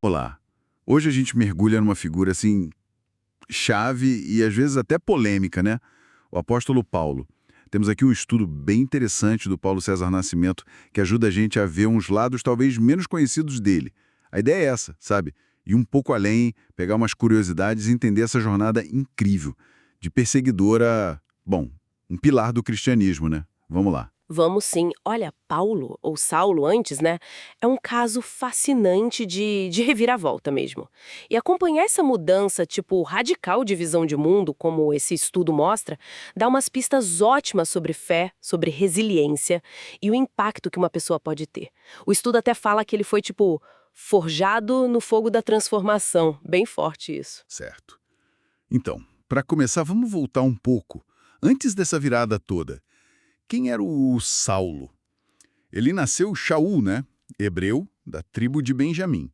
Olá. Hoje a gente mergulha numa figura assim chave e às vezes até polêmica, né? O apóstolo Paulo. Temos aqui um estudo bem interessante do Paulo César Nascimento que ajuda a gente a ver uns lados talvez menos conhecidos dele. A ideia é essa, sabe? Ir um pouco além, pegar umas curiosidades e entender essa jornada incrível de perseguidora, bom, um pilar do cristianismo, né? Vamos lá. Vamos sim. Olha, Paulo, ou Saulo antes, né? É um caso fascinante de reviravolta mesmo. E acompanhar essa mudança, tipo, radical de visão de mundo, como esse estudo mostra, dá umas pistas ótimas sobre fé, sobre resiliência e o impacto que uma pessoa pode ter. O estudo até fala que ele foi, tipo, forjado no fogo da transformação. Bem forte isso. Certo. Então, para começar, vamos voltar um pouco. Antes dessa virada toda, quem era o Saulo? Ele nasceu Shaul, né? Hebreu, da tribo de Benjamim.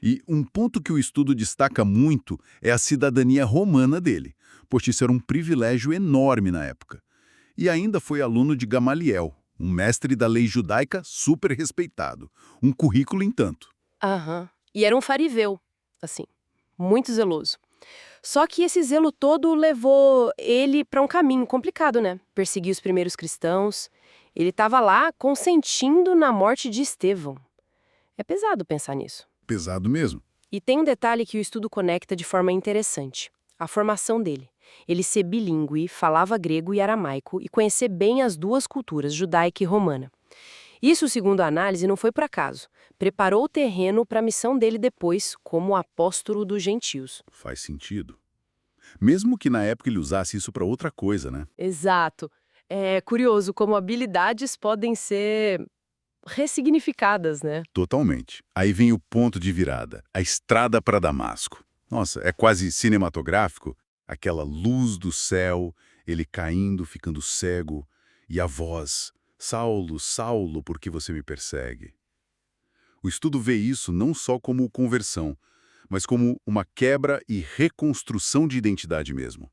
E um ponto que o estudo destaca muito é a cidadania romana dele, pois isso era um privilégio enorme na época. E ainda foi aluno de Gamaliel, um mestre da lei judaica super respeitado. Um currículo em tanto. Aham. E era um fariseu, assim, muito zeloso. Só que esse zelo todo levou ele para um caminho complicado, né? Perseguir os primeiros cristãos. Ele estava lá consentindo na morte de Estevão. É pesado pensar nisso. Pesado mesmo. E tem um detalhe que o estudo conecta de forma interessante: a formação dele. Ele ser bilíngue, falava grego e aramaico e conhecer bem as duas culturas, judaica e romana. Isso, segundo a análise, não foi por acaso. Preparou o terreno para a missão dele depois, como apóstolo dos gentios. Faz sentido. Mesmo que na época ele usasse isso para outra coisa, né? Exato. É curioso como habilidades podem ser ressignificadas, né? Totalmente. Aí vem o ponto de virada, a estrada para Damasco. Nossa, é quase cinematográfico. Aquela luz do céu, ele caindo, ficando cego, e a voz, Saulo, Saulo, por que você me persegue? O estudo vê isso não só como conversão, mas como uma quebra e reconstrução de identidade mesmo.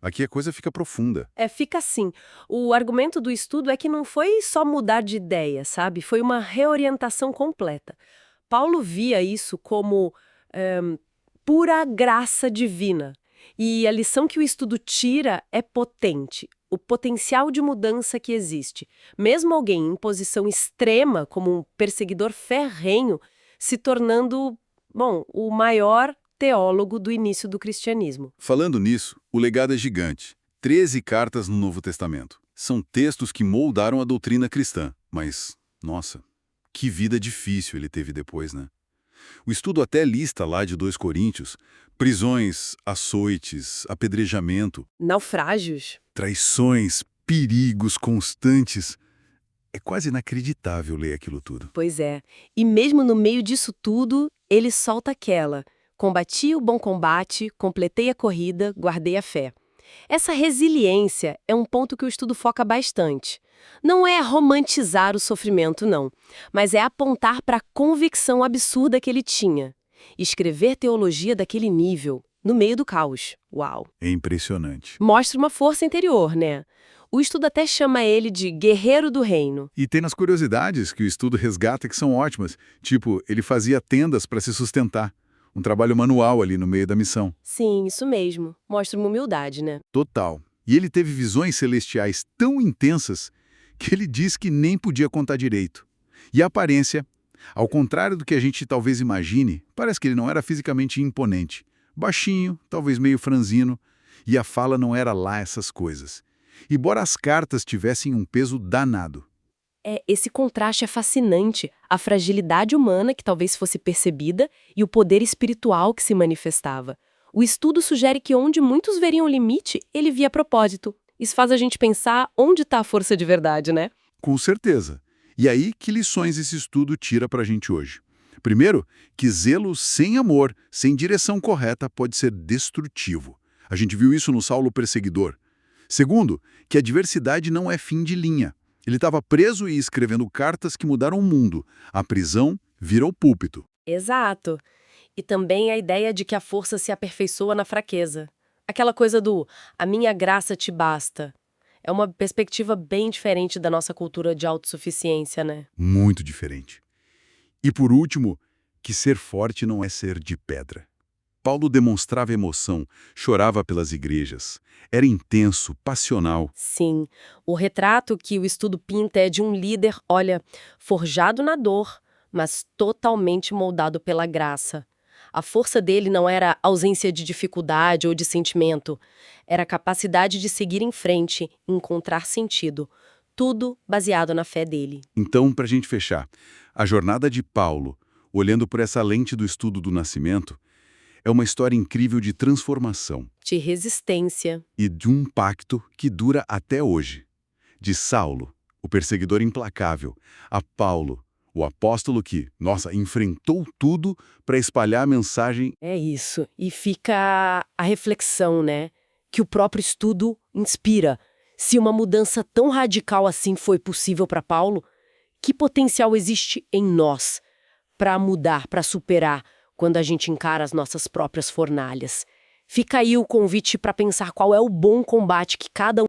Aqui a coisa fica profunda. Fica assim. O argumento do estudo é que não foi só mudar de ideia, sabe? Foi uma reorientação completa. Paulo via isso como pura graça divina. E a lição que o estudo tira é potente. O potencial de mudança que existe. Mesmo alguém em posição extrema, como um perseguidor ferrenho, se tornando, bom, o maior teólogo do início do cristianismo. Falando nisso, o legado é gigante. 13 cartas no Novo Testamento. São textos que moldaram a doutrina cristã. Mas, nossa, que vida difícil ele teve depois, né? O estudo até lista lá de 2 Coríntios prisões, açoites, apedrejamento, Naufrágios. traições, perigos constantes. É quase inacreditável ler aquilo tudo. Pois é. E mesmo no meio disso tudo, ele solta aquela: combati o bom combate, completei a corrida, guardei a fé. Essa resiliência é um ponto que o estudo foca bastante. Não é romantizar o sofrimento, não, mas é apontar para a convicção absurda que ele tinha. Escrever teologia daquele nível, no meio do caos. Uau! É impressionante. Mostra uma força interior, né? O estudo até chama ele de guerreiro do reino. E tem nas curiosidades que o estudo resgata que são ótimas. Tipo, ele fazia tendas para se sustentar. Um trabalho manual ali no meio da missão. Sim, isso mesmo. Mostra uma humildade, né? Total. E ele teve visões celestiais tão intensas que ele diz que nem podia contar direito. E a aparência, ao contrário do que a gente talvez imagine, parece que ele não era fisicamente imponente. Baixinho, talvez meio franzino, e a fala não era lá essas coisas. Embora as cartas tivessem um peso danado. Esse contraste é fascinante. A fragilidade humana que talvez fosse percebida e o poder espiritual que se manifestava. O estudo sugere que onde muitos veriam o limite, ele via propósito. Isso faz a gente pensar onde está a força de verdade, né? Com certeza. E aí, que lições esse estudo tira para a gente hoje? Primeiro, que zelo sem amor, sem direção correta, pode ser destrutivo. A gente viu isso no Saulo perseguidor. Segundo, que a diversidade não é fim de linha. Ele estava preso e escrevendo cartas que mudaram o mundo. A prisão vira o púlpito. Exato. E também a ideia de que a força se aperfeiçoa na fraqueza. Aquela coisa do a minha graça te basta. É uma perspectiva bem diferente da nossa cultura de autossuficiência, né? Muito diferente. E por último, que ser forte não é ser de pedra. Paulo demonstrava emoção, chorava pelas igrejas. Era intenso, passional. Sim, o retrato que o estudo pinta é de um líder, olha, forjado na dor, mas totalmente moldado pela graça. A força dele não era ausência de dificuldade ou de sentimento, era a capacidade de seguir em frente, encontrar sentido. Tudo baseado na fé dele. Então, para a gente fechar, a jornada de Paulo, olhando por essa lente do estudo do nascimento, é uma história incrível de transformação De resistência. e de um pacto que dura até hoje. De Saulo, o perseguidor implacável, a Paulo, o apóstolo que, nossa, enfrentou tudo para espalhar a mensagem. É isso. E fica a reflexão, né? Que o próprio estudo inspira. Se uma mudança tão radical assim foi possível para Paulo, que potencial existe em nós para mudar, para superar, quando a gente encara as nossas próprias fornalhas? Fica aí o convite para pensar qual é o bom combate que cada um